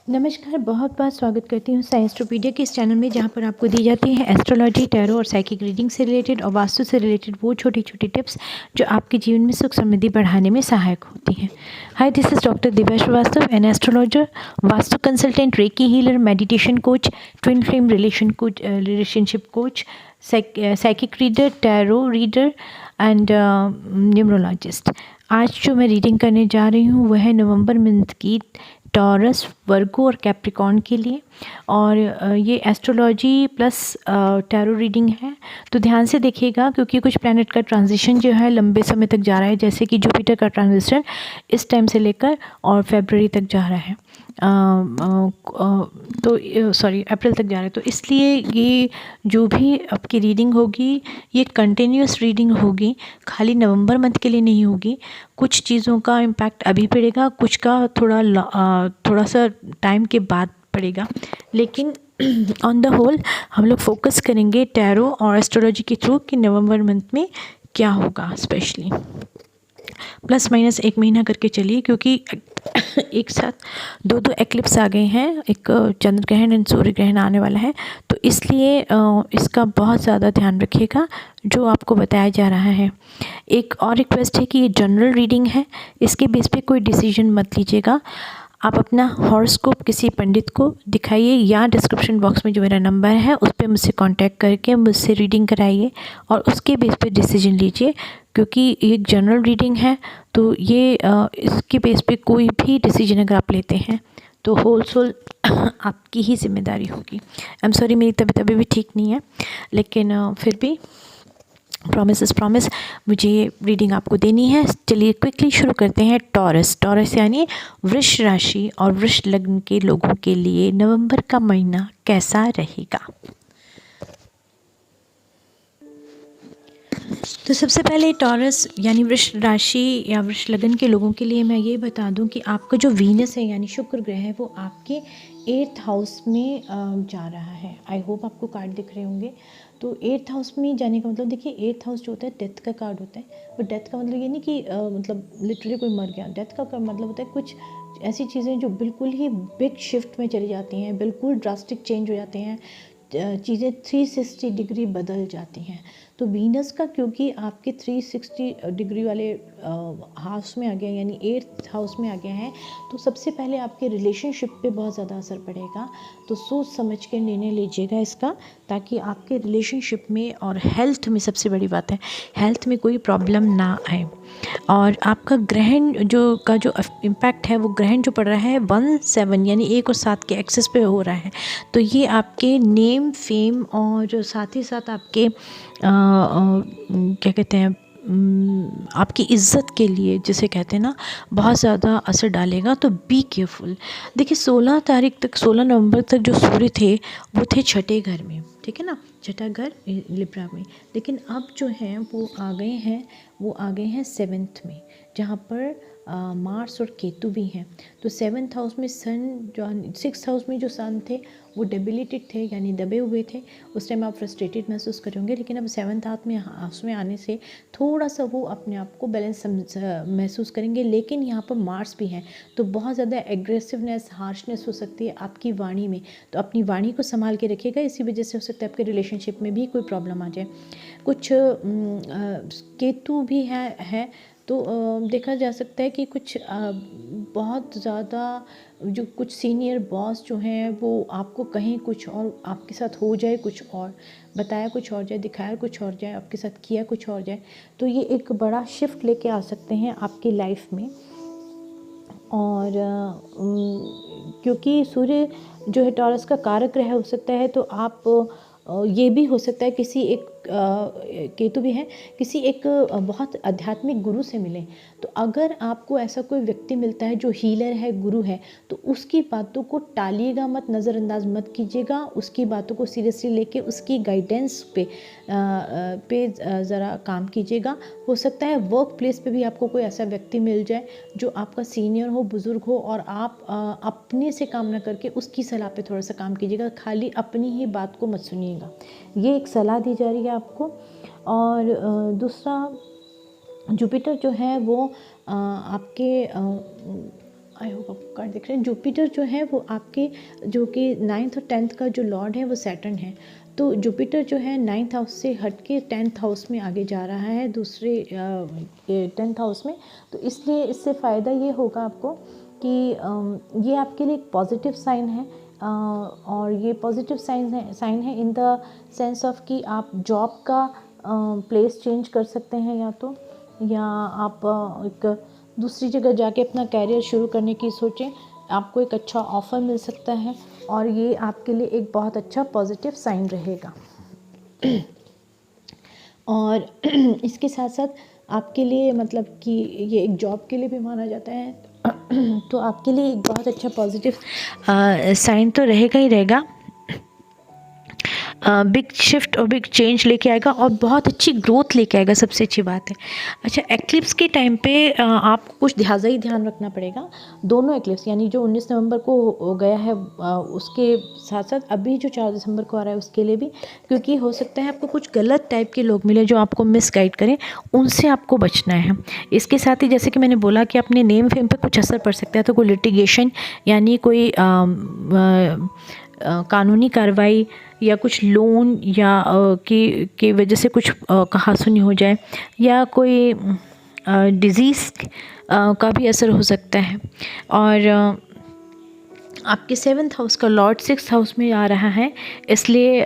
नमस्कार, बहुत बहुत स्वागत करती हूँ साइंसटोपीडिया के इस चैनल में, जहाँ पर आपको दी जाती है एस्ट्रोलॉजी, टैरो और साइकिक रीडिंग से रिलेटेड और वास्तु से रिलेटेड वो छोटी छोटी टिप्स जो आपके जीवन में सुख समृद्धि बढ़ाने में सहायक होती हैं। Hi, this is doctor Divya Srivastava, an astrologer, vastu consultant, reiki healer, meditation coach, twin flame relationship coach, psychic reader, tarot reader and numerologist. आज जो मैं रीडिंग करने जा रही हूँ वह है नवंबर मंथ की टॉरस, वर्गो और कैप्रिकॉर्न के लिए। और ये एस्ट्रोलॉजी प्लस टैरो रीडिंग है, तो ध्यान से देखिएगा क्योंकि कुछ प्लैनेट का ट्रांजिशन जो है लंबे समय तक जा रहा है, जैसे कि जुपिटर का ट्रांजिशन इस टाइम से लेकर और फरवरी तक जा रहा है, तो सॉरी अप्रैल तक जा रहा है। तो इसलिए ये जो भी आपकी रीडिंग होगी ये कंटिन्यूस रीडिंग होगी, खाली नवंबर मंथ के लिए नहीं होगी। कुछ चीज़ों का इम्पैक्ट अभी पड़ेगा, कुछ का थोड़ा सा टाइम के बाद पड़ेगा, लेकिन ऑन द होल हम लोग फोकस करेंगे टैरो और एस्ट्रोलॉजी के थ्रू कि नवंबर मंथ में क्या होगा। स्पेशली प्लस माइनस एक महीना करके चलिए, क्योंकि एक साथ दो एक्लिप्स आ गए हैं, एक चंद्र ग्रहण एंड सूर्य ग्रहण आने वाला है, तो इसलिए इसका बहुत ज़्यादा ध्यान रखिएगा जो आपको बताया जा रहा है। एक और रिक्वेस्ट है कि ये जनरल रीडिंग है, इसके बेस पे कोई डिसीजन मत लीजिएगा। आप अपना हॉरोस्कोप किसी पंडित को दिखाइए या डिस्क्रिप्शन बॉक्स में जो मेरा नंबर है उस पर मुझसे कांटेक्ट करके मुझसे रीडिंग कराइए और उसके बेस पे डिसीजन लीजिए, क्योंकि एक जनरल रीडिंग है। तो ये इसके बेस पे कोई भी डिसीजन अगर आप लेते हैं तो होल सोल आपकी ही जिम्मेदारी होगी। आई एम सॉरी, मेरी तबीयत अभी भी ठीक नहीं है, लेकिन फिर भी प्रॉमिस इज़ प्रॉमिस, मुझे ये रीडिंग आपको देनी है। चलिए क्विकली शुरू करते हैं। टॉरस यानी वृष राशि और वृष लग्न के लोगों के लिए नवंबर का महीना कैसा रहेगा। तो सबसे पहले टॉरस यानी वृष राशि या वृष लग्न के लोगों के लिए मैं ये बता दूं कि आपका जो वीनस है यानी शुक्र ग्रह है वो आपके 8th हाउस में जा रहा है। आई होप आपको कार्ड दिख रहे होंगे। तो 8th हाउस में जाने का मतलब, देखिए 8th हाउस जो होता है डेथ का कार्ड होता है। और डेथ का मतलब ये नहीं कि मतलब लिटरली कोई मर गया। डेथ का मतलब होता है कुछ ऐसी चीज़ें जो बिल्कुल ही बिग शिफ्ट में चली जाती हैं, बिल्कुल ड्रास्टिक चेंज हो जाते हैं, चीज़ें 360 डिग्री बदल जाती हैं। तो वीनस का क्योंकि आपके 360 डिग्री वाले हाउस में आ गया यानी 8th हाउस में आ गया है, तो सबसे पहले आपके रिलेशनशिप पे बहुत ज़्यादा असर पड़ेगा। तो सोच समझ के निर्णय लीजिएगा इसका, ताकि आपके रिलेशनशिप में और हेल्थ में, सबसे बड़ी बात है हेल्थ में कोई प्रॉब्लम ना आए। और आपका ग्रहण जो इम्पैक्ट है वो ग्रहण जो पड़ रहा है 1-7 यानी 1 और 7 के एक्सेस पे हो रहा है। तो ये आपके नेम फेम और साथ ही साथ आपके क्या कहते हैं, आपकी इज़्ज़त के लिए, जिसे कहते हैं ना, बहुत ज़्यादा असर डालेगा। तो बी केयरफुल। देखिए 16 तारीख तक, 16 नवंबर तक जो सूर्य थे वो थे छठे घर में, ठीक है ना, छठा घर लिब्रा में। लेकिन अब जो हैं वो आ गए हैं 7th में, जहाँ पर मार्स और केतु भी हैं। तो 7th हाउस में सन, जो 6th हाउस में जो सन थे वो डेबिलिटेड थे यानी दबे हुए थे। उस टाइम आप फ्रस्ट्रेटेड महसूस करेंगे, लेकिन अब 7th हाउस में आने से थोड़ा सा वो अपने आप को बैलेंस महसूस करेंगे। लेकिन यहाँ पर मार्स भी है, तो बहुत ज़्यादा एग्रेसिवनेस, हार्शनेस हो सकती है आपकी वाणी में। तो अपनी वाणी को संभाल के रखिएगा, इसी वजह से हो सकता है आपके रिलेशनशिप में भी कोई प्रॉब्लम आ जाए। कुछ केतु भी है तो देखा जा सकता है कि कुछ बहुत ज़्यादा जो कुछ सीनियर बॉस जो हैं वो आपको कहें कुछ और, आपके साथ हो जाए कुछ और, बताया कुछ और जाए, दिखाया कुछ और जाए, आपके साथ किया कुछ और जाए। तो ये एक बड़ा शिफ्ट लेके आ सकते हैं आपकी लाइफ में। और क्योंकि सूर्य जो है टॉरस का कारक ग्रह हो सकता है, तो आप ये भी हो सकता है किसी एक केतु भी है, किसी एक बहुत आध्यात्मिक गुरु से मिलें। तो अगर आपको ऐसा कोई व्यक्ति मिलता है जो हीलर है, गुरु है, तो उसकी बातों को टालिएगा मत, नज़रअंदाज मत कीजिएगा। उसकी बातों को सीरियसली लेके उसकी गाइडेंस पे ज़रा काम कीजिएगा। हो सकता है वर्क प्लेस पे भी आपको कोई ऐसा व्यक्ति मिल जाए जो आपका सीनियर हो, बुज़ुर्ग हो, और आप अपने से काम ना करके उसकी सलाह पे थोड़ा सा काम कीजिएगा। खाली अपनी ही बात को मत सुनिएगा। ये एक सलाह दी जा रही है आपको। और दूसरा, जुपिटर जो है वो आपके आई होप आपको कार्ड दिख रहे हैं। जुपिटर जो है वो आपके जो कि 9th और 10th का जो लॉर्ड है वो सैटर्न है। तो जुपिटर जो है 9th हाउस से हट के 10th हाउस में आगे जा रहा है, दूसरे 10th हाउस में। तो इसलिए इससे फ़ायदा ये होगा आपको कि ये आपके लिए एक पॉजिटिव साइन है। और ये पॉजिटिव साइन है इन द सेंस ऑफ कि आप जॉब का प्लेस चेंज कर सकते हैं, या आप एक दूसरी जगह जाके अपना कैरियर शुरू करने की सोचें, आपको एक अच्छा ऑफ़र मिल सकता है और ये आपके लिए एक बहुत अच्छा पॉजिटिव साइन रहेगा। और इसके साथ साथ आपके लिए मतलब कि ये एक जॉब के लिए भी माना जाता है, तो आपके लिए एक बहुत अच्छा पॉजिटिव साइन तो रहेगा ही रहेगा। बिग शिफ्ट और बिग चेंज लेके आएगा और बहुत अच्छी ग्रोथ लेके आएगा, सबसे अच्छी बात है। अच्छा, एक्लिप्स के टाइम पे आपको कुछ ज़्यादा ही ध्यान रखना पड़ेगा। दोनों एक्लिप्स यानी जो 19 नवंबर को हो गया है उसके साथ साथ अभी जो 4 दिसंबर को आ रहा है उसके लिए भी, क्योंकि हो सकता है आपको कुछ गलत टाइप के लोग मिले जो आपको मिसगाइड करें, उनसे आपको बचना है। इसके साथ ही जैसे कि मैंने बोला कि अपने नेम फेम पे कुछ असर पड़ सकता है, तो कोई लिटिगेशन यानी कोई कानूनी कार्रवाई या कुछ लोन या की वजह से कुछ कहासुनी हो जाए, या कोई डिज़ीज़ का भी असर हो सकता है। और आपके 7th हाउस का लॉर्ड 6th हाउस में आ रहा है, इसलिए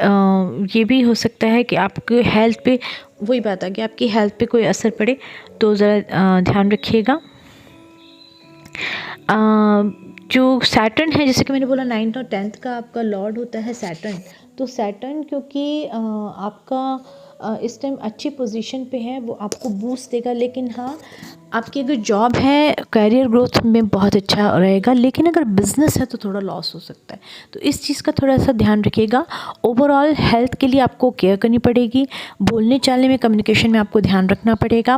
ये भी हो सकता है कि आपके हेल्थ पे, वही बात आ गई, आपकी हेल्थ पे कोई असर पड़े, तो ज़रा ध्यान रखिएगा। जो सैटर्न है, जैसे कि मैंने बोला 9th और 10th का आपका लॉर्ड होता है सैटर्न। तो सैटर्न क्योंकि आपका इस टाइम अच्छी पोजीशन पे है, वो आपको बूस्ट देगा। लेकिन हाँ, आपकी अगर जॉब है करियर ग्रोथ में बहुत अच्छा रहेगा, लेकिन अगर बिज़नेस है तो थोड़ा लॉस हो सकता है, तो इस चीज़ का थोड़ा सा ध्यान रखिएगा। ओवरऑल हेल्थ के लिए आपको केयर करनी पड़ेगी, बोलने चालने में, कम्युनिकेशन में आपको ध्यान रखना पड़ेगा।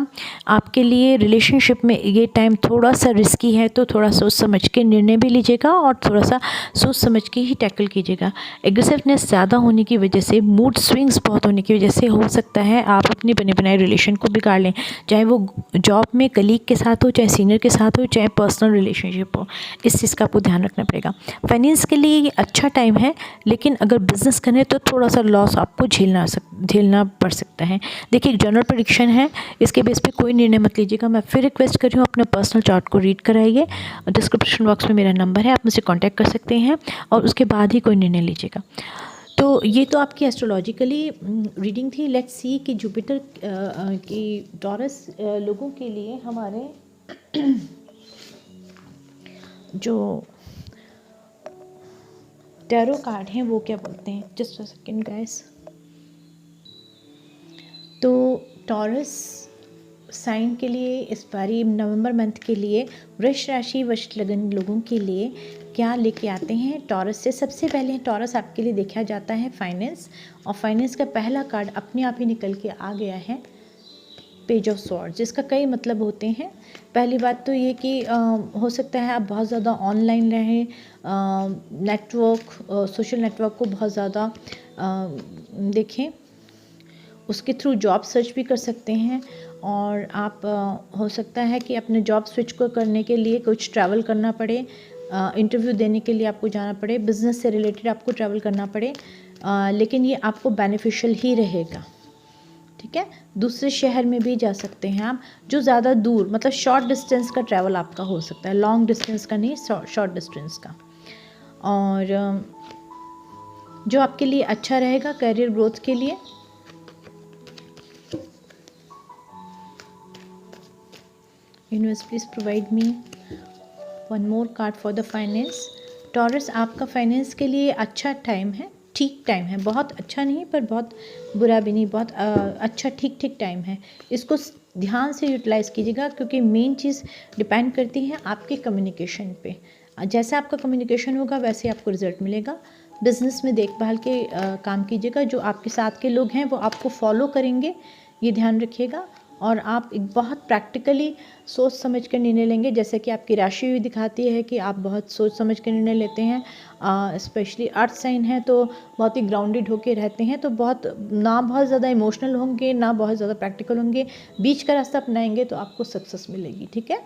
आपके लिए रिलेशनशिप में ये टाइम थोड़ा सा रिस्की है, तो थोड़ा सोच समझ के निर्णय भी लीजिएगा और थोड़ा सा सोच समझ के ही टैकल कीजिएगा। एग्रेसिवनेस ज़्यादा होने की वजह से, मूड स्विंग्स बहुत होने की वजह से हो सकता है आप अपने बने बनाए रिलेशन को बिगाड़ लें, चाहे वो जॉब में कलीग के साथ हो, चाहे सीनियर के साथ हो, चाहे पर्सनल रिलेशनशिप हो। इस चीज़ का आपको ध्यान रखना पड़ेगा। फाइनेंस के लिए ये अच्छा टाइम है, लेकिन अगर बिज़नेस करें तो थोड़ा सा लॉस आपको झेलना पड़ सकता है। देखिए, एक जनरल प्रेडिक्शन है, इसके बेस पे कोई निर्णय मत लीजिएगा। मैं फिर रिक्वेस्ट कर रही हूँ, अपना पर्सनल चार्ट को रीड कराइए। डिस्क्रिप्शन बॉक्स में मेरा नंबर है, आप मुझसे कॉन्टैक्ट कर सकते हैं और उसके बाद ही कोई निर्णय लीजिएगा। तो ये तो आपकी एस्ट्रोलॉजिकली रीडिंग थी। लेट्स सी कि जुपिटर की टॉरस लोगों के लिए हमारे जो टैरो कार्ड हैं वो क्या बोलते हैं। Just a second guys. तो टॉरस साइन के लिए इस बारी नवंबर मंथ के लिए वृष राशि वृष लगन लोगों के लिए क्या लेके आते हैं टॉरस से। सबसे पहले टॉरस आपके लिए देखा जाता है फाइनेंस, और फाइनेंस का पहला कार्ड अपने आप ही निकल के आ गया है, पेज ऑफ स्वॉर्ड्स, जिसका कई मतलब होते हैं। पहली बात तो ये कि हो सकता है आप बहुत ज़्यादा ऑनलाइन रहें, सोशल नेटवर्क को बहुत ज़्यादा देखें, उसके थ्रू जॉब सर्च भी कर सकते हैं। और आप हो सकता है कि अपने जॉब स्विच को करने के लिए कुछ ट्रैवल करना पड़े, इंटरव्यू देने के लिए आपको जाना पड़े, बिज़नेस से रिलेटेड आपको ट्रैवल करना पड़े, लेकिन ये आपको बेनिफिशियल ही रहेगा। ठीक है, दूसरे शहर में भी जा सकते हैं आप, जो ज़्यादा दूर मतलब शॉर्ट डिस्टेंस का ट्रैवल आपका हो सकता है, लॉन्ग डिस्टेंस का नहीं, शॉर्ट डिस्टेंस का। और जो आपके लिए अच्छा रहेगा करियर ग्रोथ के लिए, universe please provide me one more card for the finance. Taurus, आपका फाइनेंस के लिए अच्छा टाइम है, ठीक टाइम है, बहुत अच्छा नहीं पर बहुत बुरा भी नहीं, बहुत अच्छा ठीक टाइम है। इसको ध्यान से यूटिलाइज़ कीजिएगा, क्योंकि मेन चीज़ डिपेंड करती है आपके कम्युनिकेशन पे। जैसा आपका कम्युनिकेशन होगा वैसे आपको रिजल्ट मिलेगा। बिज़नेस में देखभाल के काम कीजिएगा, जो आपके साथ के लोग हैं वो आपको फॉलो करेंगे, ये ध्यान रखिएगा। और आप एक बहुत प्रैक्टिकली सोच समझ कर निर्णय लेंगे, जैसे कि आपकी राशि भी दिखाती है कि आप बहुत सोच समझ कर निर्णय लेते हैं। स्पेशली अर्थ साइन है तो बहुत ही ग्राउंडेड होके रहते हैं, तो ना बहुत ज़्यादा इमोशनल होंगे, ना बहुत ज़्यादा प्रैक्टिकल होंगे, बीच का रास्ता अपनाएंगे तो आपको सक्सेस मिलेगी। ठीक है,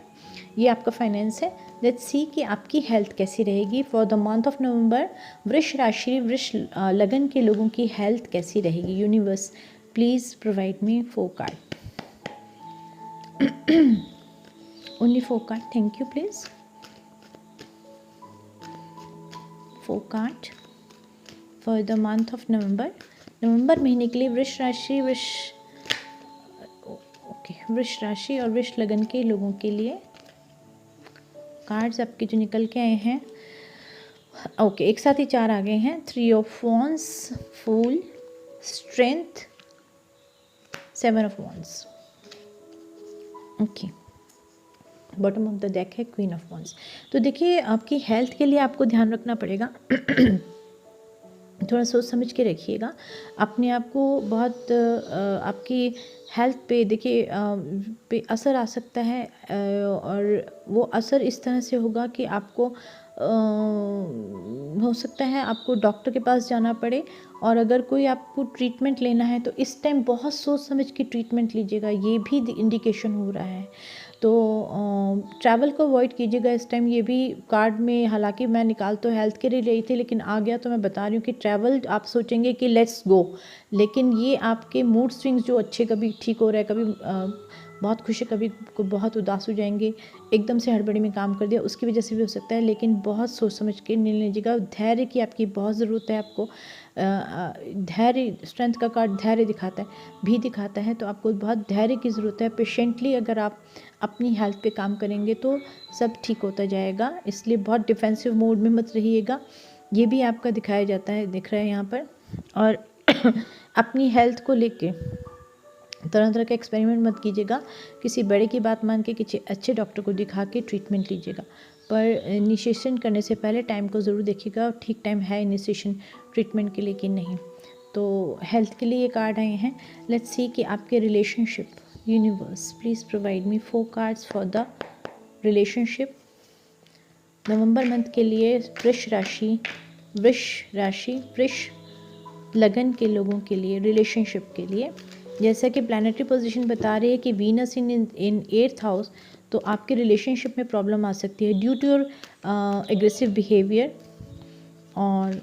ये आपका फाइनेंस है। लेट्स सी कि आपकी हेल्थ कैसी रहेगी फॉर द मंथ ऑफ नवंबर। वृष राशि वृष लगन के लोगों की हेल्थ कैसी रहेगी? Universe please provide me 4 card, only 4 card, thank you please. 4 card for the month of November. नवंबर महीने के लिए वृष राशि वृष राशि और वृष लगन के लोगों के लिए कार्ड्स आपके जो निकल के आए हैं, ओके, एक साथ ही 4 आ गए हैं। 3 of wands, fool, strength, 7 of wands. Okay, bottom of the deck है क्वीन ऑफ वॉन्स। तो देखिए आपकी हेल्थ के लिए आपको ध्यान रखना पड़ेगा। थोड़ा सोच समझ के रखिएगा अपने आप को। बहुत आपकी हेल्थ पे देखिए पे असर आ सकता है, और वो असर इस तरह से होगा कि आपको हो सकता है आपको डॉक्टर के पास जाना पड़े। और अगर कोई आपको ट्रीटमेंट लेना है तो इस टाइम बहुत सोच समझ के ट्रीटमेंट लीजिएगा, ये भी इंडिकेशन हो रहा है। तो ट्रैवल को अवॉइड कीजिएगा इस टाइम। ये भी कार्ड में, हालांकि मैं निकाल तो हेल्थ के लिए रही थी लेकिन आ गया, तो मैं बता रही हूँ कि ट्रैवल आप सोचेंगे कि लेट्स गो, लेकिन ये आपके मूड स्विंग्स जो अच्छे कभी ठीक हो रहा है, कभी बहुत खुश है, कभी को बहुत उदास हो जाएंगे, एकदम से हड़बड़ी में काम कर दिया, उसकी वजह से भी हो सकता है। लेकिन बहुत सोच समझ के निर्णय लीजिएगा। धैर्य की आपकी बहुत ज़रूरत है आपको। धैर्य, स्ट्रेंथ का कार्ड धैर्य दिखाता है, तो आपको बहुत धैर्य की ज़रूरत है। पेशेंटली अगर आप अपनी हेल्थ पे काम करेंगे तो सब ठीक होता जाएगा, इसलिए बहुत डिफेंसिव मोड में मत रहिएगा। ये भी आपका दिखाया जाता है, दिख रहा है यहाँ पर। और अपनी हेल्थ को लेके तरह तरह का एक्सपेरिमेंट मत कीजिएगा। किसी बड़े की बात मान के किसी अच्छे डॉक्टर को दिखा के ट्रीटमेंट लीजिएगा। पर इनिशिएशन करने से पहले टाइम को ज़रूर देखिएगा, ठीक टाइम है इनिशिएशन ट्रीटमेंट के लिए कि नहीं। तो हेल्थ के लिए ये कार्ड आए हैं। लेट्स सी कि आपके relationship, universe please provide me 4 cards for the relationship November month के लिए। वृष राशि वृष लगन के लोगों के लिए रिलेशनशिप के लिए, जैसा कि प्लानिटरी पोजीशन बता रही है कि वीनस इन 8th हाउस, तो आपके रिलेशनशिप में प्रॉब्लम आ सकती है due to your aggressive behaviour. और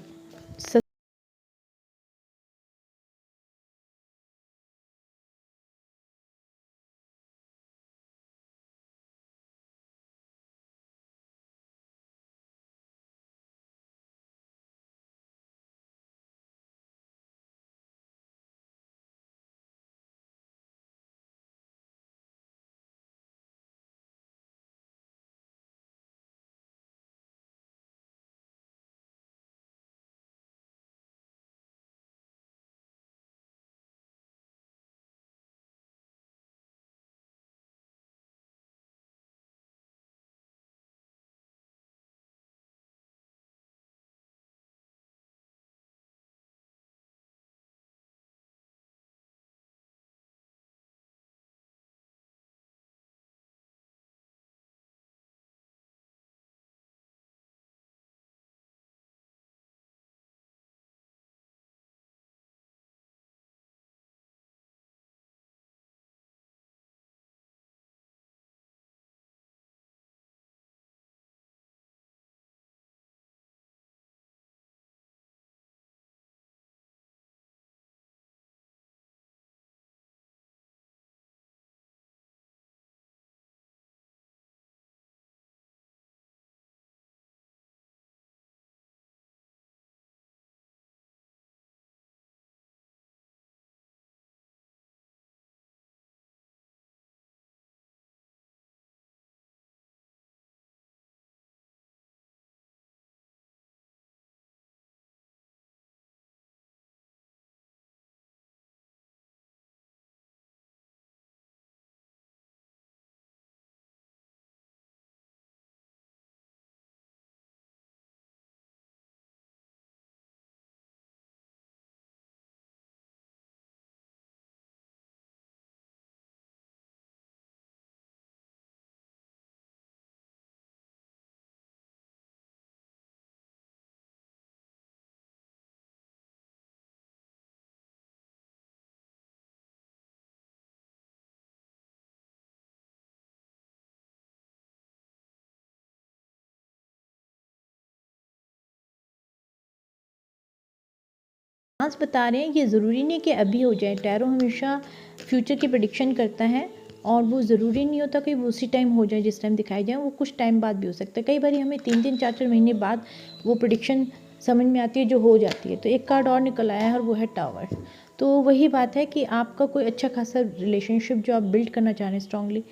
आज बता रहे हैं, ये ज़रूरी नहीं कि अभी हो जाए। टैरो हमेशा फ्यूचर की प्रेडिक्शन करता है और वो ज़रूरी नहीं होता कि वो उसी टाइम हो जाए जिस टाइम दिखाई जाए, वो कुछ टाइम बाद भी हो सकता है। कई बार हमें 3 4 महीने बाद वो प्रेडिक्शन समझ में आती है जो हो जाती है। तो एक कार्ड और निकल आया है और वो है टावर। तो वही बात है कि आपका कोई अच्छा खासा रिलेशनशिप जो आप बिल्ड करना चाह रहे हैं स्ट्रांगली,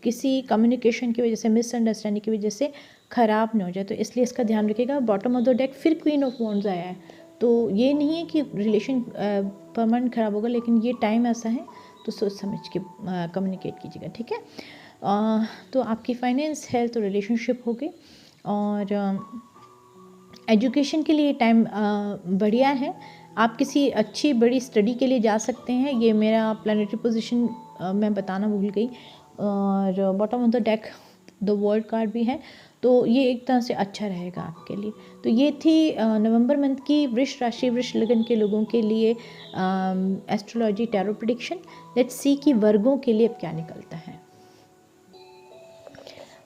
किसी कम्युनिकेशन की वजह से, मिसअंडरस्टैंडिंग की वजह से ख़राब ना हो जाए, तो इसलिए इसका ध्यान रखिएगा। बॉटम ऑफ द डेक फिर क्वीन ऑफ वॉन्ड्स आया है, तो ये नहीं है कि रिलेशन परमानेंट ख़राब होगा, लेकिन ये टाइम ऐसा है तो सोच समझ के कम्युनिकेट कीजिएगा, ठीक है। तो आपकी फाइनेंस, हेल्थ और रिलेशनशिप होगी। और एजुकेशन के लिए टाइम बढ़िया है। आप किसी अच्छी बड़ी स्टडी के लिए जा सकते हैं। ये मेरा प्लानिटरी पोजीशन मैं बताना भूल गई। और bottom of the deck the world card भी है, तो ये एक तरह से अच्छा रहेगा आपके लिए। तो ये थी नवंबर मंथ की वृष राशि, वृष लगन के लोगों के लिए astrology tarot prediction. Let's see कि वर्गों के लिए अब क्या निकलता है।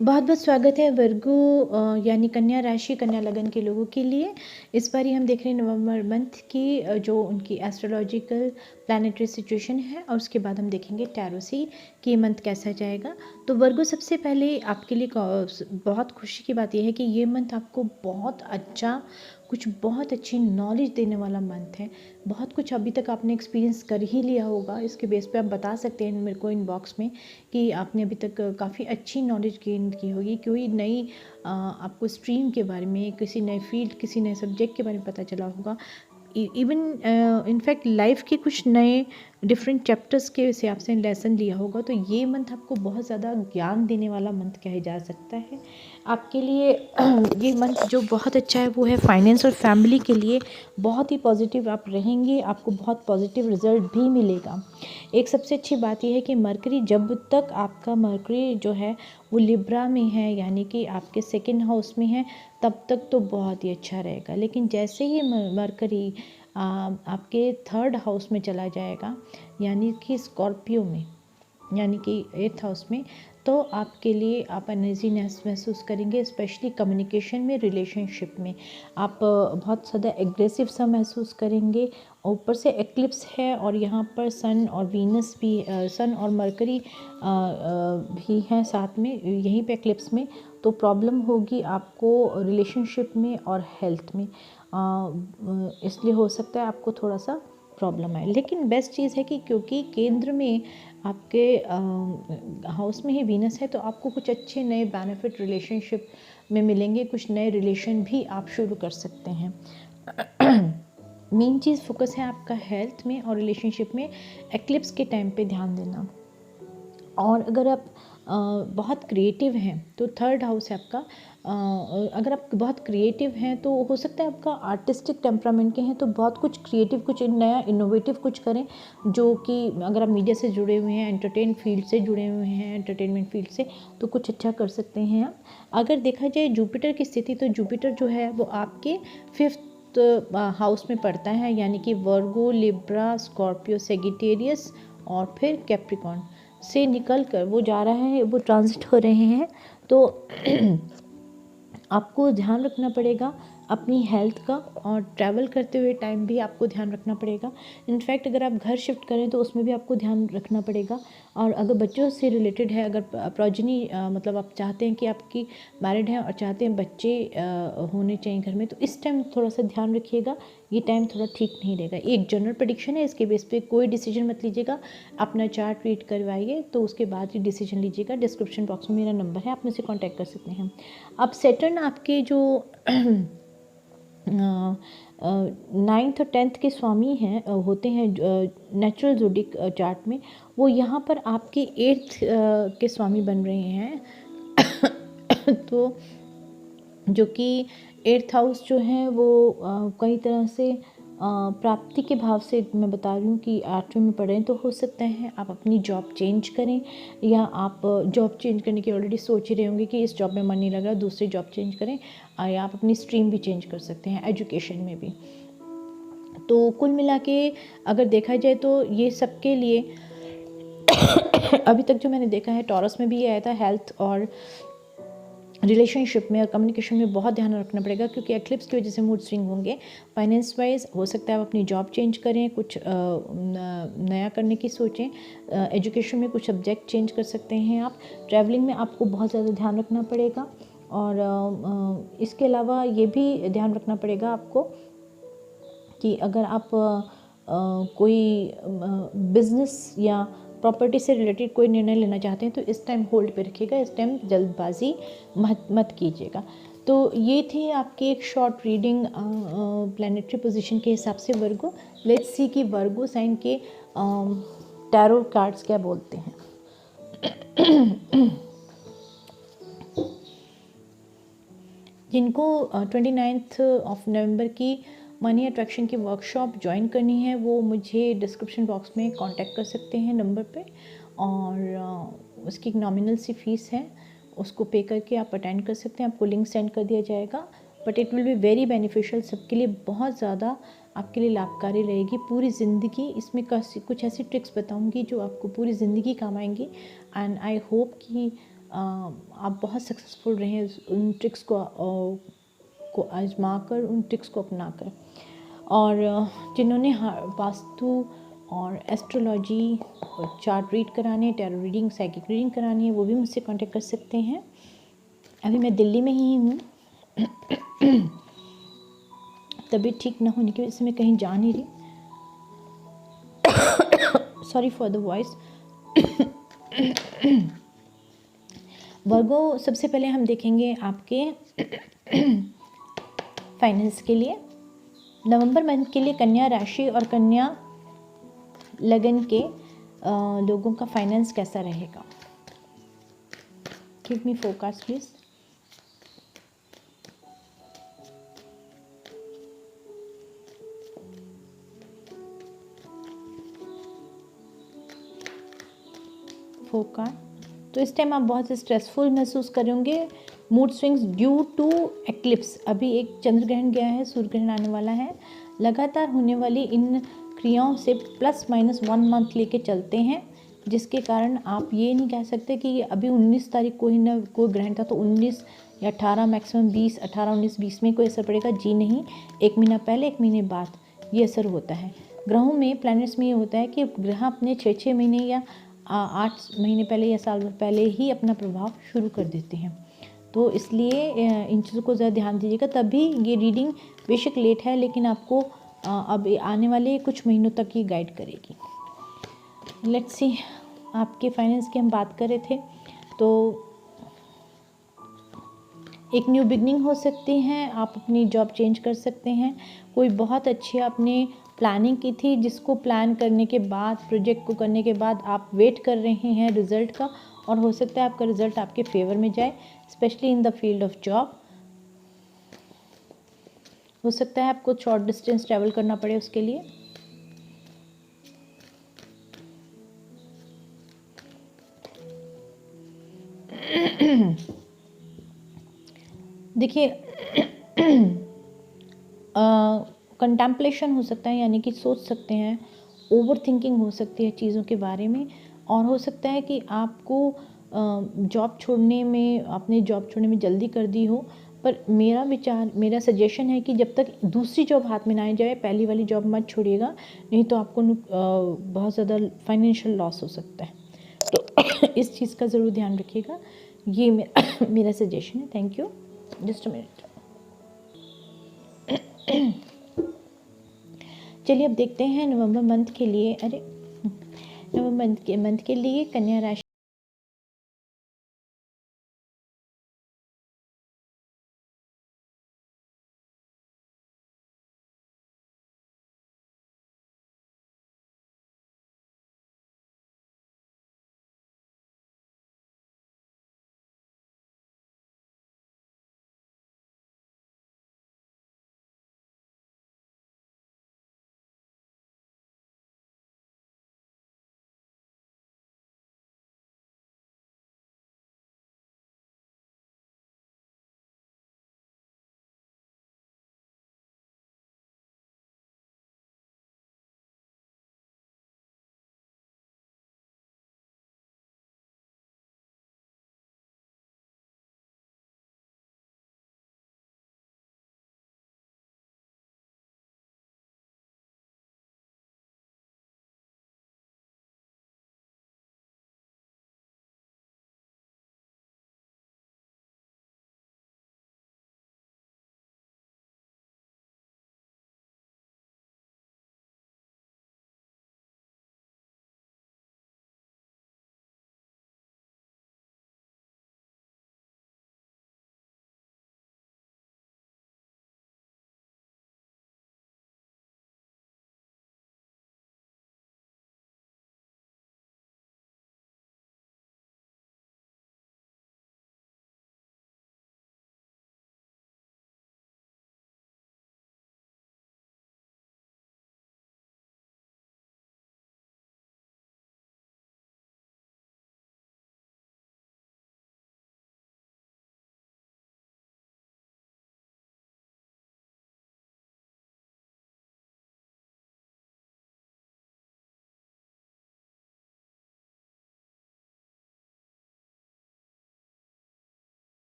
बहुत बहुत स्वागत है वर्गो यानी कन्या राशि, कन्या लगन के लोगों के लिए। इस बार हम देख रहे हैं नवंबर मंथ की जो उनकी एस्ट्रोलॉजिकल प्लानिटरी सिचुएशन है, और उसके बाद हम देखेंगे टैरो से कि मंथ कैसा जाएगा। तो वर्गो, सबसे पहले आपके लिए बहुत खुशी की बात यह है कि ये मंथ आपको बहुत अच्छा, कुछ बहुत अच्छी नॉलेज देने वाला मंथ है। बहुत कुछ अभी तक आपने एक्सपीरियंस कर ही लिया होगा, इसके बेस पे आप बता सकते हैं मेरे को इनबॉक्स में कि आपने अभी तक काफ़ी अच्छी नॉलेज गेन की होगी। कोई नई आपको स्ट्रीम के बारे में, किसी नए फील्ड, किसी नए सब्जेक्ट के बारे में पता चला होगा। इवन इनफैक्ट लाइफ के कुछ नए डिफरेंट चैप्टर्स के हिसाब से लेसन लिया होगा। तो ये मंथ आपको बहुत ज़्यादा ज्ञान देने वाला मंथ कहा जा सकता है आपके लिए। ये मंथ जो बहुत अच्छा है वो है फाइनेंस और फैमिली के लिए बहुत ही पॉजिटिव आप रहेंगे, आपको बहुत पॉजिटिव रिजल्ट भी मिलेगा। एक सबसे अच्छी बात यह है कि मरकरी, जब तक आपका मरकरी जो है वो लिब्रा में है, यानी कि आपके सेकंड हाउस में है, तब तक तो बहुत ही अच्छा रहेगा। लेकिन जैसे ही मरकरी आपके थर्ड हाउस में चला जाएगा, यानी कि स्कॉर्पियो में, यानी कि 8th हाउस में, तो आपके लिए आप एनर्जीनेस महसूस करेंगे, स्पेशली कम्युनिकेशन में, रिलेशनशिप में आप बहुत ज़्यादा एग्रेसिव सा महसूस करेंगे। ऊपर से एक्लिप्स है और यहाँ पर सन और वीनस भी, सन और मरकरी भी हैं साथ में यहीं पे एक्लिप्स में। तो प्रॉब्लम होगी आपको रिलेशनशिप में और हेल्थ में, इसलिए हो सकता है आपको थोड़ा सा प्रॉब्लम आए। लेकिन बेस्ट चीज़ है कि क्योंकि केंद्र में आपके हाउस में ही वीनस है, तो आपको कुछ अच्छे नए बेनिफिट रिलेशनशिप में मिलेंगे, कुछ नए रिलेशन भी आप शुरू कर सकते हैं। मेन चीज़ फोकस है आपका हेल्थ में और रिलेशनशिप में। एक्लिप्स के टाइम पे ध्यान देना। और अगर आप बहुत क्रिएटिव हैं तो थर्ड हाउस है आपका। अगर आप बहुत क्रिएटिव हैं तो हो सकता है आपका आर्टिस्टिक टेम्परामेंट के हैं, तो बहुत कुछ क्रिएटिव, कुछ नया इनोवेटिव कुछ करें, जो कि अगर आप मीडिया से जुड़े हुए हैं, एंटरटेन फील्ड से जुड़े हुए हैं, एंटरटेनमेंट फील्ड से, तो कुछ अच्छा कर सकते हैं आप। अगर देखा जाए जुपिटर की स्थिति, तो जुपिटर जो है वो आपके 5th हाउस में पड़ता है, यानी कि वर्गो, लिब्रा, स्कॉर्पियो, सेगिटेरियस और फिर कैप्रिकॉर्न से निकल कर वो जा रहा है, वो ट्रांजिट हो रहे हैं। तो आपको ध्यान रखना पड़ेगा अपनी हेल्थ का, और ट्रैवल करते हुए टाइम भी आपको ध्यान रखना पड़ेगा। इनफैक्ट अगर आप घर शिफ्ट करें तो उसमें भी आपको ध्यान रखना पड़ेगा। और अगर बच्चों से रिलेटेड है, अगर प्रोजनी मतलब आप चाहते हैं कि आपकी मैरिड हैं और चाहते हैं बच्चे होने चाहिए घर में, तो इस टाइम थोड़ा सा ध्यान रखिएगा, ये टाइम थोड़ा ठीक नहीं रहेगा। एक जनरल प्रेडिक्शन है, इसके बेस पे कोई डिसीजन मत लीजिएगा, अपना चार्ट रीड करवाइए, तो उसके बाद ही डिसीजन लीजिएगा। डिस्क्रिप्शन बॉक्स में मेरा नंबर है, आप मुझसे कॉन्टैक्ट कर सकते हैं। अब सैटर्न आपके जो 9th और 10th के स्वामी हैं, होते हैं नेचुरल ज़ोडिक चार्ट में, वो यहाँ पर आपके 8th के स्वामी बन रहे हैं। तो जो कि 8th हाउस जो है वो कई तरह से प्राप्ति के भाव से, मैं बता रही हूँ कि 8वें में पढ़ रहे हैं, तो हो सकता है आप अपनी जॉब चेंज करें, या आप जॉब चेंज करने की ऑलरेडी सोच ही रहे होंगे कि इस जॉब में मन नहीं लग रहा, दूसरी जॉब चेंज करें, या आप अपनी स्ट्रीम भी चेंज कर सकते हैं एजुकेशन में भी। तो कुल मिला के अगर देखा जाए तो ये सबके लिए अभी तक जो मैंने देखा है, टॉरस में भी ये आया था, हेल्थ और रिलेशनशिप में और कम्युनिकेशन में बहुत ध्यान रखना पड़ेगा, क्योंकि एक्लिप्स की वजह से मूड स्विंग होंगे। फाइनेंस वाइज हो सकता है आप अपनी जॉब चेंज करें, कुछ नया करने की सोचें। एजुकेशन में कुछ सब्जेक्ट चेंज कर सकते हैं आप। ट्रैवलिंग में आपको बहुत ज़्यादा ध्यान रखना पड़ेगा। और इसके अलावा ये भी ध्यान रखना पड़ेगा आपको कि अगर आप कोई बिज़नेस या प्रॉपर्टी से रिलेटेड कोई निर्णय लेना चाहते हैं तो इस टाइम होल्ड पे रखिएगा, इस टाइम जल्दबाजी मत कीजिएगा। तो ये थी आपकी एक शॉर्ट रीडिंग प्लैनेटरी पोजीशन के हिसाब से वर्गो। लेट्स सी कि वर्गो साइन के टैरो कार्ड्स क्या बोलते हैं। जिनको 29 ऑफ नवंबर की मनी अट्रैक्शन की वर्कशॉप ज्वाइन करनी है वो मुझे डिस्क्रिप्शन बॉक्स में कांटेक्ट कर सकते हैं नंबर पे, और उसकी एक नॉमिनल सी फीस है, उसको पे करके आप अटेंड कर सकते हैं। आपको लिंक सेंड कर दिया जाएगा, but it will be very beneficial, सबके लिए बहुत ज़्यादा आपके लिए लाभकारी रहेगी पूरी ज़िंदगी। इसमें कुछ ऐसी ट्रिक्स बताऊंगी जो आपको पूरी ज़िंदगी काम आएंगी, एंड आई होप कि आप बहुत सक्सेसफुल रहें उन ट्रिक्स को आजमा कर, उन ट्रिक्स को अपना कर। और जिन्होंने वास्तु और एस्ट्रोलॉजी और चार्ट रीड कराने, टैरो रीडिंग, साइकिक रीडिंग करानी है, वो भी मुझसे कांटेक्ट कर सकते हैं। अभी मैं दिल्ली में ही हूँ। तबीयत ठीक ना होने की वजह से मैं कहीं जा नहीं रही, सॉरी फॉर द वॉइस। वर्गो, सबसे पहले हम देखेंगे आपके फाइनेंस के लिए नवंबर मंथ के लिए कन्या राशि और कन्या लगन के लोगों का फाइनेंस कैसा रहेगा। Give me forecast please. Forecast. तो इस टाइम आप बहुत स्ट्रेसफुल महसूस करेंगे, mood swings due to eclipse. अभी एक चंद्र ग्रहण गया है, सूर्य ग्रहण आने वाला है। लगातार होने वाली इन क्रियाओं से ±1 मंथ लेके चलते हैं, जिसके कारण आप ये नहीं कह सकते कि अभी 19 तारीख को ही ना कोई ग्रहण था तो 19 या 18, मैक्सिमम 20, 18, 19, 20 में कोई असर पड़ेगा। जी नहीं, 1 महीना पहले, 1 महीने बाद ये असर होता है। ग्रहों में, प्लैनेट्स में ये होता है कि ग्रह अपने 6 महीने या 8 महीने पहले या साल भर पहले ही अपना प्रभाव शुरू कर देते हैं। तो इसलिए इन चीज़ों को ज़्यादा ध्यान दीजिएगा। तभी ये रीडिंग बेशक लेट है, लेकिन आपको अब आने वाले कुछ महीनों तक ही गाइड करेगी। लेट्स सी, आपके फाइनेंस की हम बात कर रहे थे, तो एक न्यू बिगनिंग हो सकती है, आप अपनी जॉब चेंज कर सकते हैं। कोई बहुत अच्छी आपने प्लानिंग की थी, जिसको प्लान करने के बाद, प्रोजेक्ट को करने के बाद आप वेट कर रहे हैं रिज़ल्ट का, और हो सकता है आपका रिज़ल्ट आपके फेवर में जाए, specially in the field of job. हो सकता है आपको शॉर्ट डिस्टेंस ट्रैवल करना पड़े उसके लिए। देखिए, कंटेम्पलेशन हो सकता है, यानी कि सोच सकते हैं, ओवर थिंकिंग हो सकती है चीज़ों के बारे में, और हो सकता है कि आपको जॉब छोड़ने में, आपने जॉब छोड़ने में जल्दी कर दी हो। पर मेरा सजेशन है कि जब तक दूसरी जॉब हाथ में ना आ जाए, पहली वाली जॉब मत छोड़िएगा, नहीं तो आपको बहुत ज़्यादा फाइनेंशियल लॉस हो सकता है। तो इस चीज़ का ज़रूर ध्यान रखिएगा। ये मेरा सजेशन है। Thank you. Just a minute. चलिए अब देखते हैं नवंबर मंथ के लिए, नवंबर मंथ के लिए कन्या राशि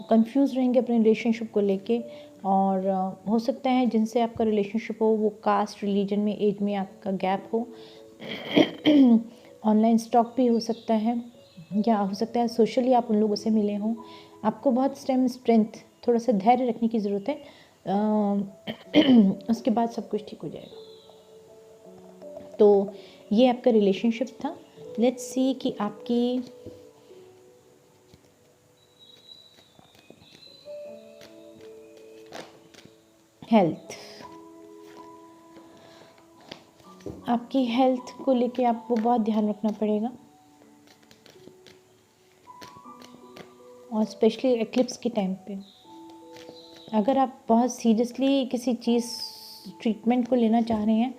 कंफ्यूज रहेंगे अपने रिलेशनशिप को लेके, और हो सकता है जिनसे आपका रिलेशनशिप हो वो कास्ट, रिलीजन में, एज में आपका गैप हो। ऑनलाइन स्टॉक भी हो सकता है, या हो सकता है सोशली आप उन लोगों से मिले हों। आपको बहुत इस टाइम स्ट्रेंथ, थोड़ा सा धैर्य रखने की ज़रूरत है। उसके बाद सब कुछ ठीक हो जाएगा। तो ये आपका रिलेशनशिप था। लेट्स सी कि आपकी हेल्थ, आपकी हेल्थ को लेके आपको बहुत ध्यान रखना पड़ेगा, और स्पेशली एक्लिप्स के टाइम पे अगर आप बहुत सीरियसली किसी चीज़ ट्रीटमेंट को लेना चाह रहे हैं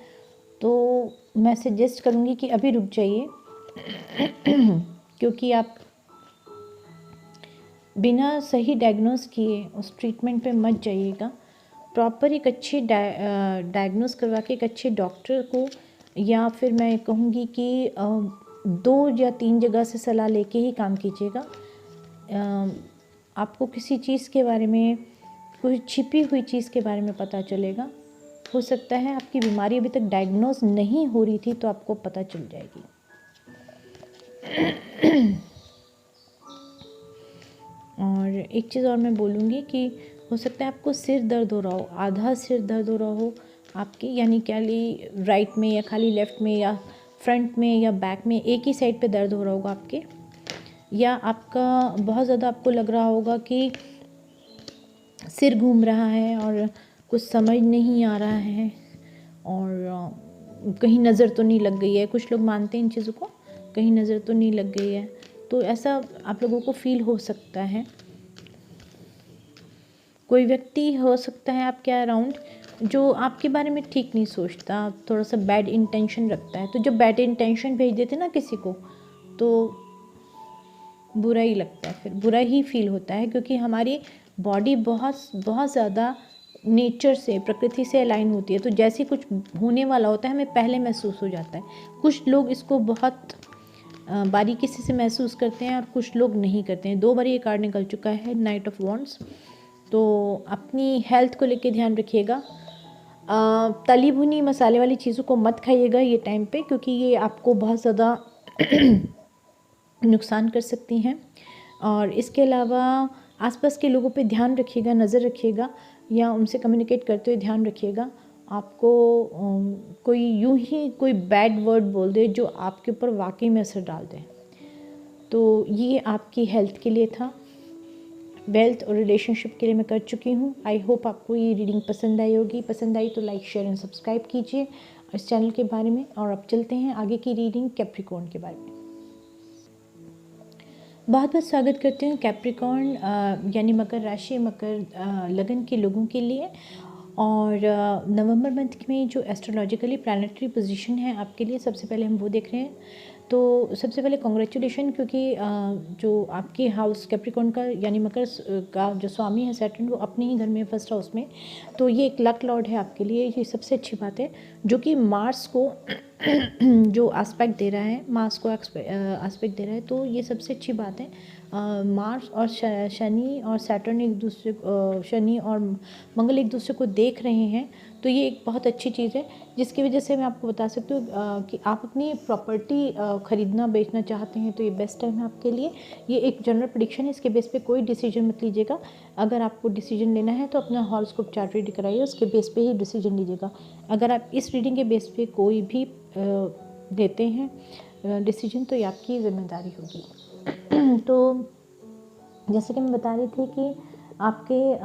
तो मैं सजेस्ट करूँगी कि अभी रुक जाइए। क्योंकि आप बिना सही डायग्नोस किए उस ट्रीटमेंट पे मत जाइएगा। प्रॉपर एक अच्छी डायग्नोस करवा के एक अच्छे डॉक्टर को, या फिर मैं कहूँगी कि 2 या 3 जगह से सलाह लेके ही काम कीजिएगा। आपको किसी चीज़ के बारे में, कोई छिपी हुई चीज़ के बारे में पता चलेगा। हो सकता है आपकी बीमारी अभी तक डायग्नोस नहीं हो रही थी तो आपको पता चल जाएगी। और एक चीज़ और मैं बोलूँगी कि हो सकता है आपको सिर दर्द हो रहा हो, आधा सिर दर्द हो रहा हो आपकी, यानी खाली राइट में या खाली लेफ़्ट में या फ्रंट में या बैक में, एक ही साइड पे दर्द हो रहा होगा आपके, या आपका बहुत ज़्यादा आपको लग रहा होगा कि सिर घूम रहा है और कुछ समझ नहीं आ रहा है, और कहीं नज़र तो नहीं लग गई है। कुछ लोग मानते हैं इन चीज़ों को, कहीं नज़र तो नहीं लग गई है, तो ऐसा आप लोगों को फील हो सकता है। कोई व्यक्ति हो सकता है आपके अराउंड जो आपके बारे में ठीक नहीं सोचता, थोड़ा सा बैड इंटेंशन रखता है। तो जब बैड इंटेंशन भेज देते ना किसी को तो बुरा ही लगता है, फिर बुरा ही फील होता है, क्योंकि हमारी बॉडी बहुत बहुत ज़्यादा नेचर से, प्रकृति से अलाइन होती है। तो जैसे कुछ होने वाला होता है हमें पहले महसूस हो जाता है। कुछ लोग इसको बहुत बारीकी से महसूस करते हैं और कुछ लोग नहीं करते हैं। 2 बार ये कार्ड निकल चुका है, नाइट ऑफ वॉन्ड्स। तो अपनी हेल्थ को लेके ध्यान रखिएगा। तली भुनी मसाले वाली चीज़ों को मत खाइएगा ये टाइम पे, क्योंकि ये आपको बहुत ज़्यादा नुकसान कर सकती हैं। और इसके अलावा आसपास के लोगों पे ध्यान रखिएगा, नज़र रखिएगा, या उनसे कम्युनिकेट करते हुए ध्यान रखिएगा। आपको कोई यूं ही कोई बैड वर्ड बोल दे जो आपके ऊपर वाकई में असर डाल दे। तो ये आपकी हेल्थ के लिए था। वेल्थ और रिलेशनशिप के लिए मैं कर चुकी हूँ। आई होप आपको ये रीडिंग पसंद आई होगी। पसंद आई तो लाइक, शेयर एंड सब्सक्राइब कीजिए इस चैनल के बारे में। और अब चलते हैं आगे की रीडिंग कैप्रिकॉर्न के बारे में। बहुत बहुत स्वागत करती हूँ कैप्रिकॉर्न यानी मकर राशि, मकर लगन के लोगों के लिए। और नवंबर मंथ में जो एस्ट्रोलॉजिकली प्लानिटरी पोजीशन है आपके लिए, सबसे पहले हम वो देख रहे हैं। तो सबसे पहले कॉन्ग्रेचुलेशन, क्योंकि जो आपके हाउस कैप्रिकॉर्न का यानी मकर का जो स्वामी है सैटर्न, वो अपने ही घर में, फर्स्ट हाउस में। तो ये एक लक लॉर्ड है आपके लिए, ये सबसे अच्छी बात है। जो कि मार्स को जो एस्पेक्ट दे रहा है, मार्स को एस्पेक्ट दे रहा है, तो ये सबसे अच्छी बात है। मार्स और शनि और सैटर्न एक दूसरे, शनि और मंगल एक दूसरे को देख रहे हैं, तो ये एक बहुत अच्छी चीज़ है। जिसकी वजह से मैं आपको बता सकती हूँ कि आप अपनी प्रॉपर्टी ख़रीदना बेचना चाहते हैं तो ये बेस्ट टाइम है आपके लिए। ये एक जनरल प्रेडिक्शन है, इसके बेस पे कोई डिसीजन मत लीजिएगा। अगर आपको डिसीजन लेना है तो अपना हॉरोस्कोप चार्ट रीड कराइए, उसके बेस पे ही डिसीजन लीजिएगा। अगर आप इस रीडिंग के बेस पे कोई भी देते हैं डिसीजन तो ये आपकी ज़िम्मेदारी होगी। तो जैसे कि मैं बता रही थी कि आपके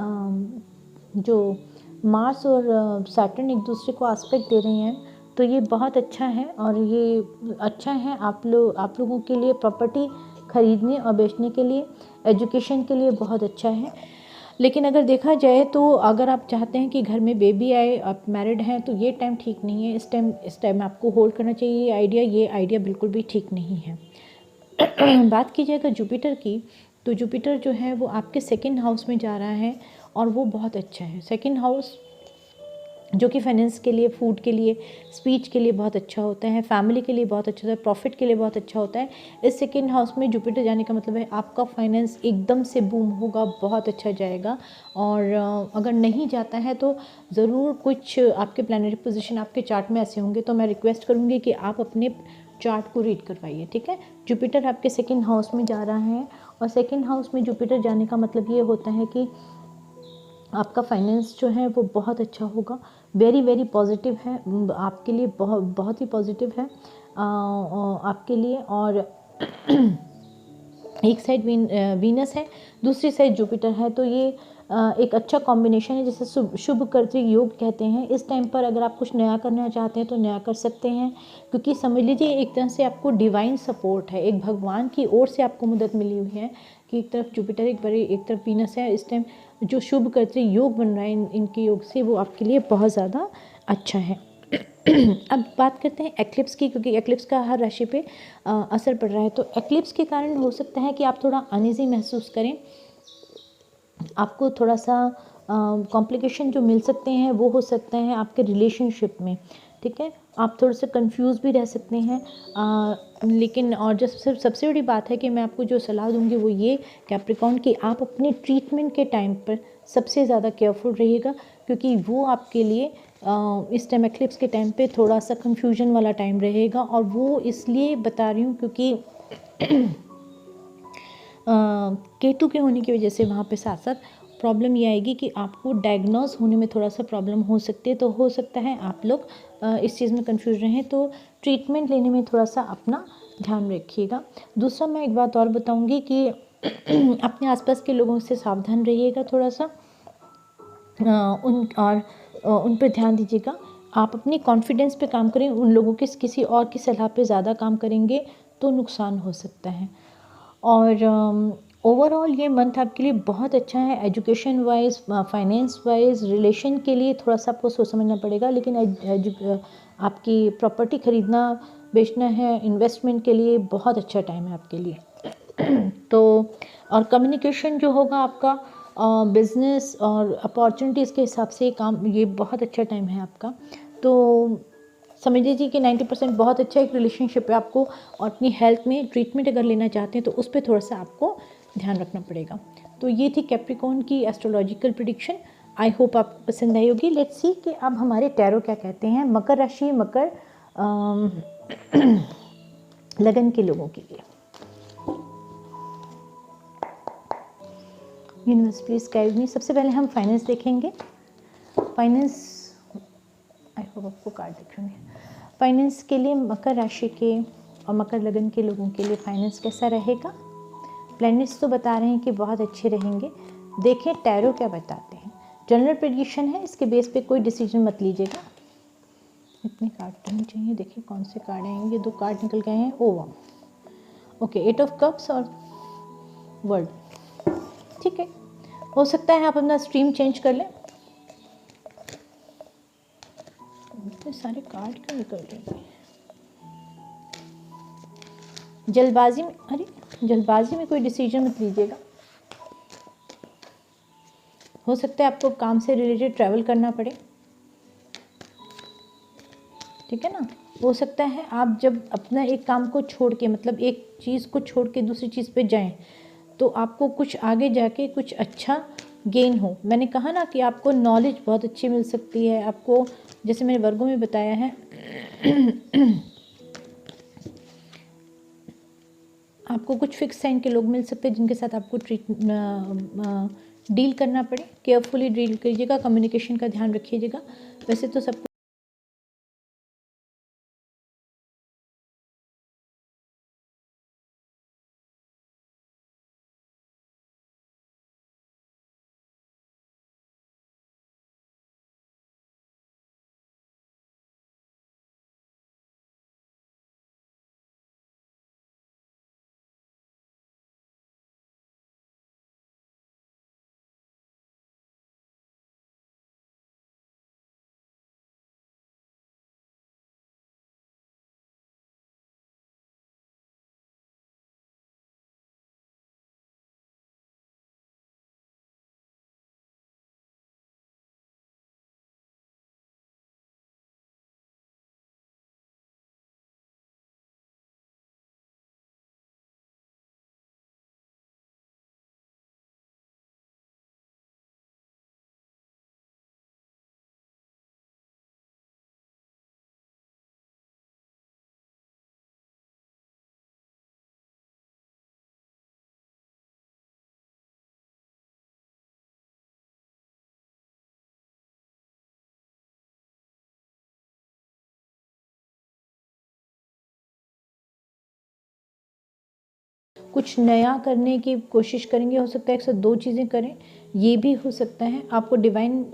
जो मार्स और सैटर्न एक दूसरे को एस्पेक्ट दे रहे हैं, तो ये बहुत अच्छा है। और ये अच्छा है आप लोगों के लिए प्रॉपर्टी ख़रीदने और बेचने के लिए, एजुकेशन के लिए बहुत अच्छा है। लेकिन अगर देखा जाए तो अगर आप चाहते हैं कि घर में बेबी आए, आप मैरिड हैं, तो ये टाइम ठीक नहीं है। इस टाइम आपको होल्ड करना चाहिए ये आइडिया बिल्कुल भी ठीक नहीं है। बात की जाएगा जुपिटर की, तो जुपिटर जो है वो आपके सेकंड हाउस में जा रहा है और वो बहुत अच्छा है। सेकंड हाउस जो कि फाइनेंस के लिए, फूड के लिए, स्पीच के लिए बहुत अच्छा होता है, फैमिली के लिए बहुत अच्छा होता है, प्रॉफिट के लिए बहुत अच्छा होता है। इस सेकेंड हाउस में जुपिटर जाने का मतलब है आपका फाइनेंस एकदम से बूम होगा, बहुत अच्छा जाएगा। और अगर नहीं जाता है तो ज़रूर कुछ आपके प्लानरी पोजीशन आपके चार्ट में ऐसे होंगे, तो मैं रिक्वेस्ट करूँगी कि आप अपने चार्ट को रीड करवाइए, ठीक है। जुपिटर आपके सेकेंड हाउस में जा रहा है, और सेकेंड हाउस में जुपिटर जाने का मतलब ये होता है कि आपका फाइनेंस जो है वो बहुत अच्छा होगा, वेरी वेरी पॉजिटिव है आपके लिए, बहुत बहुत ही पॉजिटिव है आपके लिए। और एक साइड वीनस है, दूसरी साइड जुपिटर है, तो ये एक अच्छा कॉम्बिनेशन है, जिसे शुभ कर्तृ योग कहते हैं। इस टाइम पर अगर आप कुछ नया करना चाहते हैं तो नया कर सकते हैं, क्योंकि समझ लीजिए एक तरह से आपको डिवाइन सपोर्ट है, एक भगवान की ओर से आपको मदद मिली हुई है कि एक तरफ जुपिटर एक तरफ वीनस है। इस टाइम जो शुभ कर्तृ योग बन रहा है इनके योग से, वो आपके लिए बहुत ज़्यादा अच्छा है। अब बात करते हैं एक्लिप्स की, क्योंकि एक्लिप्स का हर राशि पे असर पड़ रहा है। तो एक्लिप्स के कारण हो सकता है कि आप थोड़ा अनईजी महसूस करें, आपको थोड़ा सा कॉम्प्लिकेशन जो मिल सकते हैं वो हो सकते हैं आपके रिलेशनशिप में, ठीक है। आप थोड़े से कंफ्यूज भी रह सकते हैं, लेकिन और जो सबसे बड़ी बात है कि मैं आपको जो सलाह दूंगी वो ये कैप्रिकॉर्न कि आप अपने ट्रीटमेंट के टाइम पर सबसे ज़्यादा केयरफुल रहिएगा, क्योंकि वो आपके लिए इस टाइम एक्लिप्स के टाइम पे थोड़ा सा कंफ्यूजन वाला टाइम रहेगा। और वो इसलिए बता रही हूँ क्योंकि केतु के होने की वजह से वहाँ पे साथ साथ प्रॉब्लम ये आएगी कि आपको डायग्नोज होने में थोड़ा सा प्रॉब्लम हो सकती है। तो हो सकता है आप लोग इस चीज़ में कंफ्यूज रहें, तो ट्रीटमेंट लेने में थोड़ा सा अपना ध्यान रखिएगा। दूसरा मैं एक बात और बताऊंगी कि अपने आसपास के लोगों से सावधान रहिएगा थोड़ा सा, उन पर ध्यान दीजिएगा। आप अपनी कॉन्फिडेंस पे काम करें, उन लोगों के किसी और की सलाह पे ज़्यादा काम करेंगे तो नुकसान हो सकता है। और ओवरऑल ये मंथ आपके लिए बहुत अच्छा है, education wise, finance wise, relation के लिए थोड़ा सा आपको सोच समझना पड़ेगा, लेकिन आपकी प्रॉपर्टी खरीदना बेचना है, इन्वेस्टमेंट के लिए बहुत अच्छा टाइम है आपके लिए। तो और कम्युनिकेशन जो होगा आपका बिजनेस और अपॉर्चुनिटीज़ के हिसाब से काम, ये बहुत अच्छा टाइम है आपका। तो समझ लीजिए कि 90% बहुत अच्छा एक रिलेशनशिप है आपको, और अपनी हेल्थ में ट्रीटमेंट अगर लेना चाहते हैं तो उस पर थोड़ा सा आपको ध्यान रखना पड़ेगा। तो ये थी कैप्रिकॉर्न की एस्ट्रोलॉजिकल प्रिडिक्शन। आई होप आपको पसंद आई होगी। लेट्स सी कि अब हमारे टैरो क्या कहते हैं मकर राशि, मकर लगन के लोगों के लिए। Universe please guide me. सबसे पहले हम फाइनेंस देखेंगे। फाइनेंस, आई होप आपको कार्ड दिख रहे हैं। फाइनेंस के लिए मकर राशि के और मकर लगन के लोगों के लिए फाइनेंस कैसा रहेगा। प्लैनेट्स तो बता रहे हैं कि बहुत अच्छे रहेंगे। देखें टैरो क्या बताते हैं। जनरल प्रेडिक्शन है, इसके बेस पे कोई डिसीजन मत लीजिएगा। इतने कार्ड नहीं चाहिए, देखिए कौन से कार्ड हैं। ये 2 कार्ड निकल गए हैं। ओके, 8 ऑफ कप्स और वर्ल्ड, ठीक है। हो सकता है आप अपना स्ट्रीम चेंज कर लें। इतने सारे कार्ड क्यों निकल रहे हैं। जल्दबाजी में, अरे जल्दबाजी में कोई डिसीजन मत लीजिएगा। हो सकता है आपको काम से रिलेटेड ट्रैवल करना पड़े, ठीक है ना। हो सकता है आप जब अपना एक काम को छोड़ के, मतलब एक चीज़ को छोड़ के दूसरी चीज़ पे जाएं, तो आपको कुछ आगे जाके कुछ अच्छा गेन हो। मैंने कहा ना कि आपको नॉलेज बहुत अच्छी मिल सकती है। आपको, जैसे मैंने वर्गों में बताया है, आपको कुछ फिक्स साइन के लोग मिल सकते हैं जिनके साथ आपको डील करना पड़े। केयरफुली डील कीजिएगा, कम्युनिकेशन का ध्यान रखिएगा। वैसे तो सब कुछ नया करने की कोशिश करेंगे, हो सकता है 102 चीज़ें करें, ये भी हो सकता है। आपको डिवाइन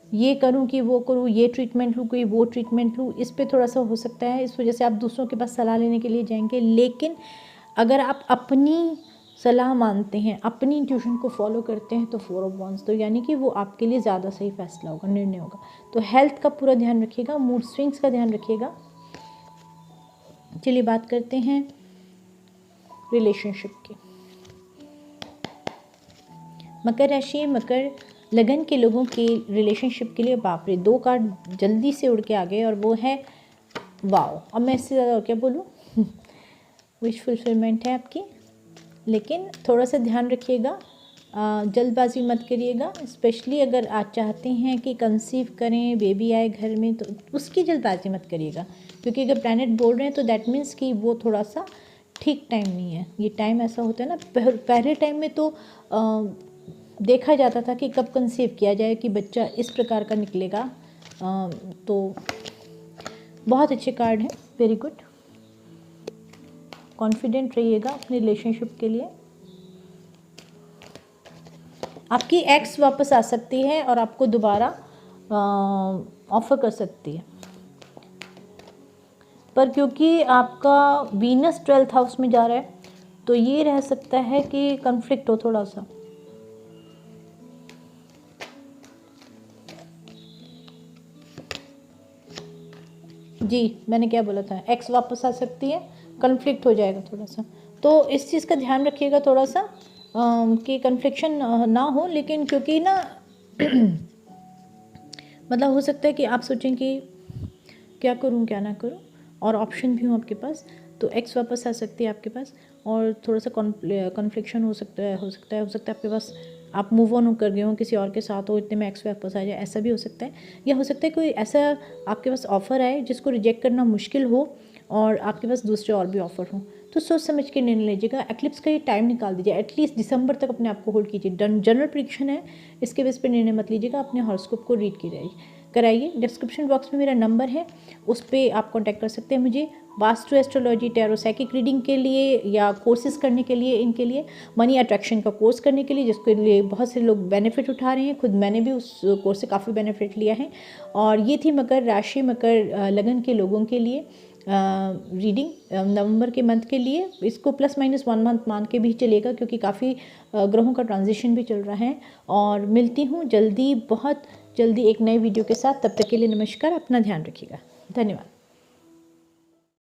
ये करूं कि वो करूं, ये ट्रीटमेंट लूँ, कोई वो ट्रीटमेंट लूँ, इस पे थोड़ा सा हो सकता है। इस वजह से आप दूसरों के पास सलाह लेने के लिए जाएंगे। लेकिन अगर आप अपनी सलाह मानते हैं, अपनी इंट्यूशन को फॉलो करते हैं, तो 4 ऑफ वांड्स, तो यानी कि वो आपके लिए ज़्यादा सही फैसला होगा, निर्णय होगा। तो हेल्थ का पूरा ध्यान रखिएगा, मूड स्विंग्स का ध्यान रखिएगा। चलिए बात करते हैं रिलेशनशिप की। मकर राशि, मकर लगन के लोगों के रिलेशनशिप के लिए बाप रे 2 कार्ड जल्दी से उड़ के आ गए, और वो है वाओ। अब मैं इससे ज़्यादा क्या बोलूँ विश फुलफिलमेंट है आपकी। लेकिन थोड़ा सा ध्यान रखिएगा, जल्दबाजी मत करिएगा। स्पेशली अगर आप चाहते हैं कि कंसीव करें, बेबी आए घर में, तो उसकी जल्दबाजी मत करिएगा, क्योंकि अगर प्लैनेट बोल रहे हैं तो दैट मीन्स कि वो थोड़ा सा ठीक टाइम नहीं है। ये टाइम ऐसा होता है ना, पहले टाइम में तो देखा जाता था कि कब कंसीव किया जाए कि बच्चा इस प्रकार का निकलेगा। तो बहुत अच्छे कार्ड हैं, वेरी गुड। कॉन्फिडेंट रहिएगा अपने रिलेशनशिप के लिए। आपकी एक्स वापस आ सकती है और आपको दोबारा ऑफर कर सकती है, पर क्योंकि आपका वीनस 12th हाउस में जा रहा है, तो ये रह सकता है कि कन्फ्लिक्ट हो थोड़ा सा। जी, मैंने क्या बोला था, एक्स वापस आ सकती है, कन्फ्लिक्ट हो जाएगा थोड़ा सा। तो इस चीज़ का ध्यान रखिएगा थोड़ा सा कि कन्फ्लिक्शन ना हो। लेकिन क्योंकि ना मतलब हो सकता है कि आप सोचें कि क्या करूं क्या ना करूं, और ऑप्शन भी हो आपके पास, तो एक्स वापस आ सकती है आपके पास, और थोड़ा सा कॉन्फ्लिक्शन हो सकता है आपके पास, आप मूव ऑन कर गए हो, किसी और के साथ हो, इतने में एक्स वापस आ जाए, ऐसा भी हो सकता है। या हो सकता है कोई ऐसा आपके पास ऑफ़र आए जिसको रिजेक्ट करना मुश्किल हो, और आपके पास दूसरे और भी ऑफ़र हो। तो सोच समझ के निर्णय लीजिएगा। एक्लिप्स का ये टाइम निकाल दीजिए, एटलीस्ट दिसंबर तक अपने आप को होल्ड कीजिए। जनरल प्रेडिक्शन है, इसके बेस पे निर्णय मत लीजिएगा, अपने हॉरोस्कोप को रीड कराइए। डिस्क्रिप्शन बॉक्स में मेरा नंबर है, उस पर आप कॉन्टैक्ट कर सकते हैं मुझे। Vastu, astrology, tarot, psychic reading के लिए, या कोर्सेज करने के लिए, इनके लिए मनी अट्रैक्शन का कोर्स करने के लिए, जिसके लिए बहुत से लोग बेनिफिट उठा रहे हैं। खुद मैंने भी उस कोर्स से काफ़ी बेनिफिट लिया है। और ये थी मकर राशि, मकर लगन के लोगों के लिए रीडिंग नवंबर के मंथ के लिए। इसको +- 1 मंथ मान के भी चलेगा, क्योंकि काफ़ी ग्रहों का ट्रांजिशन भी चल रहा है। और मिलती हूँ जल्दी, बहुत जल्दी एक नए वीडियो के साथ। तब तक के लिए नमस्कार, अपना ध्यान रखिएगा, धन्यवाद।